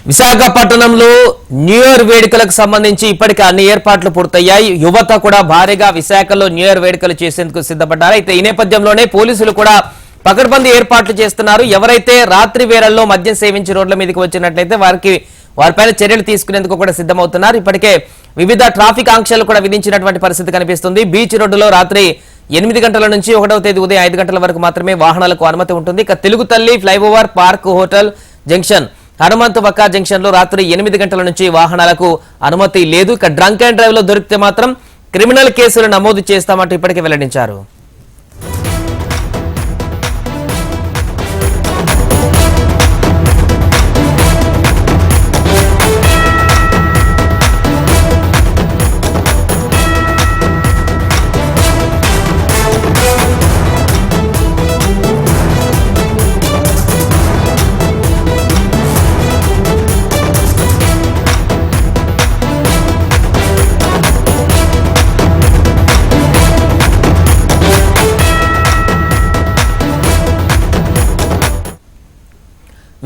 విశాఖపట్నంలో new year వేడుకలకు సంబంధించి ఇప్పటికే అన్ని ఏర్పాట్లు పూర్తయ్యాయి. యువత కూడా భారీగా విశాఖలో న్యూ ఇయర్ వేడుకలు చేసేందుకు సిద్ధపడ్డారు. అయితే ఈ నేపథ్యంలోనే పోలీసులు కూడా పకడ్బందీ ఏర్పాట్లు చేస్తున్నారు. ఎవరైతే రాత్రి వేళల్లో మద్యం సేవించి రోడ్ల మీదకి వచ్చినట్లయితే వారిపైన చర్యలు తీసుకునేందుకు కూడా సిద్ధమవుతున్నారు. ఇప్పటికే వివిధ ట్రాఫిక్ ఆంక్షలు కూడా విధించినటువంటి పరిస్థితి కనిపిస్తుంది. బీచ్ రోడ్డులో రాత్రి 8 గంటల నుంచి 1వ తేదీ ఉదయం 5 గంటల వరకు మాత్రమే వాహనాలకు అనుమతి ఉంటుంది. ఇక Telugu Talli flyover, park hotel junction, Hanumanthavaka junction లో రాత్రి 8 గంటల నుంచి వాహనాలకు అనుమతి లేదు. ఇక డ్రంక్ అండ్ డ్రైవ్ లో దొరికితే మాత్రం క్రిమినల్ కేసులు నమోదు చేస్తామంటూ ఇప్పటికే వెల్లడించారు.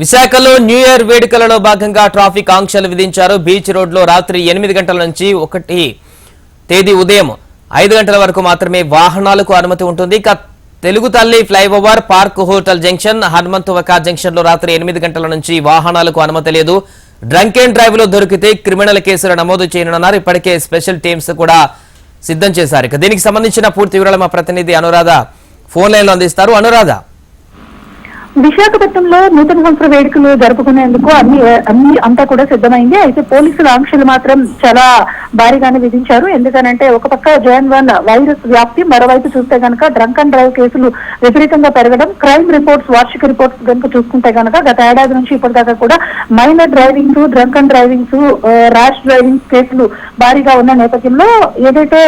విశాఖలో న్యూ ఇయర్ వేడుకలలో భాగంగా ట్రాఫిక్ ఆంక్షలు విధించారు. బీచ్ రోడ్ లో రాత్రి 8 గంటల నుంచి 1 తేదీ ఉదయం 5 గంటల వరకు మాత్రమే వాహనాలకు అనుమతి ఉంటుంది. ఇక Telugu Talli flyover, park hotel junction, Hanumanthavaka junction లో రాత్రి 8 గంటల నుంచి వాహనాలకు అనుమతి లేదు. డ్రంక్ అండ్ డ్రైవ్ లో దొరికితే క్రిమినల్ కేసులు నమోదు చేయనున్నారు. ఇప్పటికే స్పెషల్ టీమ్స్ కూడా సిద్ధం చేశారు. ఇక దీనికి సంబంధించిన పూర్తి వివరాలు మా ప్రతినిధి అనురాధ ఫోన్ లైన్ లో అందిస్తారు. అనురాధ, విశాఖపట్నంలో నూతన సంవత్సర వేడుకలు జరుపుకునేందుకు అంతా కూడా సిద్ధమైంది. అయితే పోలీసుల ఆంక్షలు మాత్రం చాలా భారీగానే విధించారు. ఎందుకనంటే ఒక పక్క Jan-1 వైరస్ వ్యాప్తి, మరోవైపు చూస్తే గనక డ్రంక్ అండ్ డ్రైవ్ కేసులు విపరీతంగా పెరగడం, క్రైమ్ రిపోర్ట్స్, వార్షిక రిపోర్ట్స్ కనుక చూసుకుంటే గనక గత ఏడాది నుంచి ఇప్పటిదాకా కూడా minor drivings, drunk and drivings, rash driving కేసులు భారీగా ఉన్న నేపథ్యంలో ఏదైతే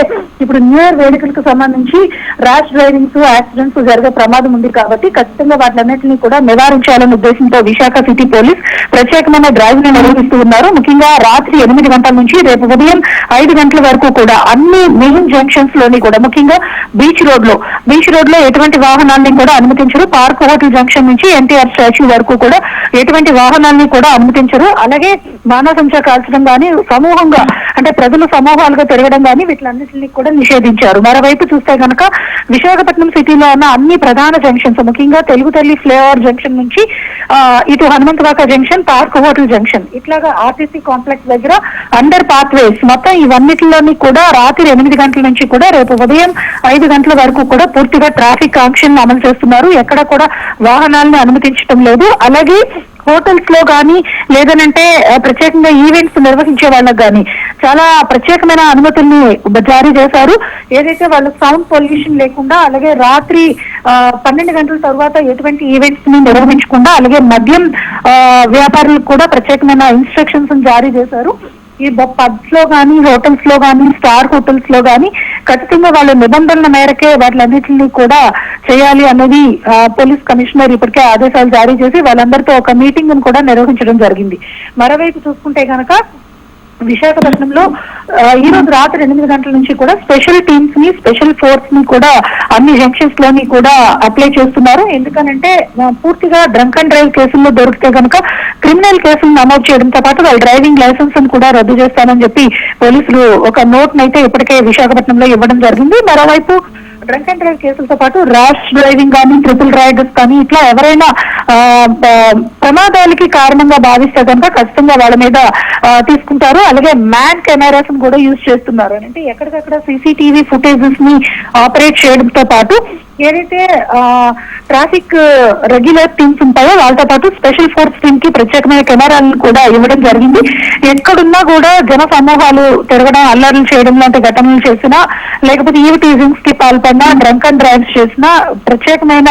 ఇప్పుడు న్యూ ఇయర్ వేడుకలకు సంబంధించి ర్యాష్ డ్రైవింగ్స్, యాక్సిడెంట్స్ జరిగే ప్రమాదం ఉంది కాబట్టి ఖచ్చితంగా వాటిలన్నింటినీ కూడా నివారించాలనే ఉద్దేశంతో విశాఖ సిటీ పోలీస్ ప్రత్యేకమైన డ్రైవ్ ను నిర్వహిస్తూ ఉన్నారు. ముఖ్యంగా రాత్రి 8 గంటల నుంచి రేపు ఉదయం 5 గంటల వరకు కూడా అన్ని మెయిన్ జంక్షన్స్ లోని కూడా, ముఖ్యంగా బీచ్ రోడ్ లో ఎటువంటి వాహనాల్ని కూడా అనుమతించరు. పార్క్ హోటల్ జంక్షన్ నుంచి ఎన్టీఆర్ స్టాచ్యూ వరకు కూడా ఎటువంటి వాహనాల్ని కూడా అనుమతించరు. అలాగే బాణాసంచా కాల్చడం గానీ, సమూహంగా అంటే ప్రజలు సమూహాలుగా తిరగడం గానీ వీటిలన్నింటినీ కూడా నిషేధించారు. మరోవైపు చూస్తే కనుక విశాఖపట్నం సిటీలో ఉన్న అన్ని ప్రధాన జంక్షన్స్, ముఖ్యంగా తెలుగు తల్లి ఫ్లైఓవర్ జంక్షన్ నుంచి ఇటు హనుమంతవక్క జంక్షన్, పార్క్ హోటల్ జంక్షన్, ఇట్లాగా ఆర్టీసీ కాంప్లెక్స్ దగ్గర అండర్ పాత్ వేస్, మొత్తం ఇవన్నిటిలోని కూడా రాత్రి 8 గంటల నుంచి కూడా రేపు ఉదయం 5 గంటల వరకు కూడా పూర్తిగా ట్రాఫిక్ ఆంక్షలను అమలు చేస్తున్నారు. ఎక్కడ కూడా వాహనాలను అనుమతించడం లేదు. అలాగే హోటల్స్ లో గానీ, లేదనంటే ప్రత్యేకంగా ఈవెంట్స్ నిర్వహించే వాళ్ళకి గానీ చాలా ప్రత్యేకమైన అనుమతుల్ని జారీ చేశారు. ఏదైతే వాళ్ళు సౌండ్ పొల్యూషన్ లేకుండా, అలాగే రాత్రి 12 గంటల తర్వాత ఎటువంటి ఈవెంట్స్ ని నిర్వహించకుండా, అలాగే మద్యం వ్యాపారులకు కూడా ప్రత్యేకమైన ఇన్స్ట్రక్షన్స్ జారీ చేశారు. ఈ పబ్స్ లో గానీ, హోటల్స్ లో గానీ, స్టార్ హోటల్స్ లో గానీ ఖచ్చితంగా వాళ్ళ నిబంధనల మేరకే వాటిలన్నింటినీ కూడా చేయాలి అనేది పోలీస్ కమిషనర్ ఇప్పటికే ఆదేశాలు జారీ చేసి వాళ్ళందరితో ఒక మీటింగ్ కూడా నిర్వహించడం జరిగింది. మరోవైపు చూసుకుంటే కనుక విశాఖపట్నంలో ఈ రోజు రాత్రి 8 గంటల నుంచి కూడా స్పెషల్ టీమ్స్ ని, స్పెషల్ ఫోర్స్ ని కూడా అన్ని జంక్షన్స్ లోని కూడా అప్లై చేస్తున్నారు. ఎందుకనంటే పూర్తిగా డ్రంక్ అండ్ డ్రైవ్ కేసుల్లో దొరికితే కనుక క్రిమినల్ కేసులు నమోదు చేయడంతో పాటు వాళ్ళ డ్రైవింగ్ లైసెన్స్ కూడా రద్దు చేస్తానని చెప్పి పోలీసులు ఒక నోట్ నైతే ఇప్పటికే విశాఖపట్నంలో ఇవ్వడం జరిగింది. మరోవైపు డ్రంక్ అండ్ డ్రైవ్ కేసులతో పాటు ర్యాష్ డ్రైవింగ్ కానీ, ట్రిపుల్ రైడర్స్ కానీ ఇట్లా ఎవరైనా ప్రమాదాలకి కారణంగా భావిస్తే కనుక ఖచ్చితంగా వాళ్ళ మీద తీసుకుంటారు. అలాగే మ్యాన్ కెమెరాస్ కూడా యూజ్ చేస్తున్నారు. అంటే ఎక్కడికక్కడ సీసీటీవీ ఫుటేజెస్ ని ఆపరేట్ చేయడంతో పాటు ఏదైతే ట్రాఫిక్ రెగ్యులర్ టీమ్స్ ఉంటాయో వాళ్ళతో పాటు స్పెషల్ ఫోర్స్ టీమ్ కి ప్రత్యేకమైన కెమెరాలను కూడా ఇవ్వడం జరిగింది. ఎక్కడున్నా కూడా జన సమూహాలు తిరగడం, అల్లర్లు చేయడం లాంటి ఘటనలు చేసినా, లేకపోతే ఈవ్ టీజింగ్స్ కి పాల్పడినా, డ్రంక్ అండ్ డ్రైవ్స్ చేసినా ప్రత్యేకమైన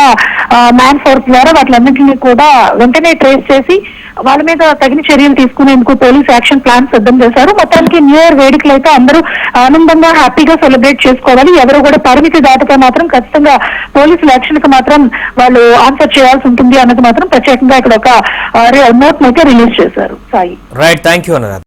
మ్యాన్ ఫోర్స్ ద్వారా వాటిలన్నింటినీ కూడా వెంటనే ట్రేస్ చేసి వాళ్ళ మీద తగిన చర్యలు తీసుకునేందుకు పోలీస్ యాక్షన్ ప్లాన్ సిద్ధం చేశారు. మొత్తానికి న్యూ ఇయర్ వేడుకలు అయితే అందరూ ఆనందంగా, హ్యాపీగా సెలబ్రేట్ చేసుకోవాలి. ఎవరు కూడా పరిమితి దాటితే మాత్రం ఖచ్చితంగా పోలీసుల యాక్షన్ కి మాత్రం వాళ్ళు ఆన్సర్ చేయాల్సి ఉంటుంది అన్నది మాత్రం ప్రత్యేకంగా ఇక్కడ ఒక నోట్ అయితే రిలీజ్ చేశారు. Sai, right, thank you.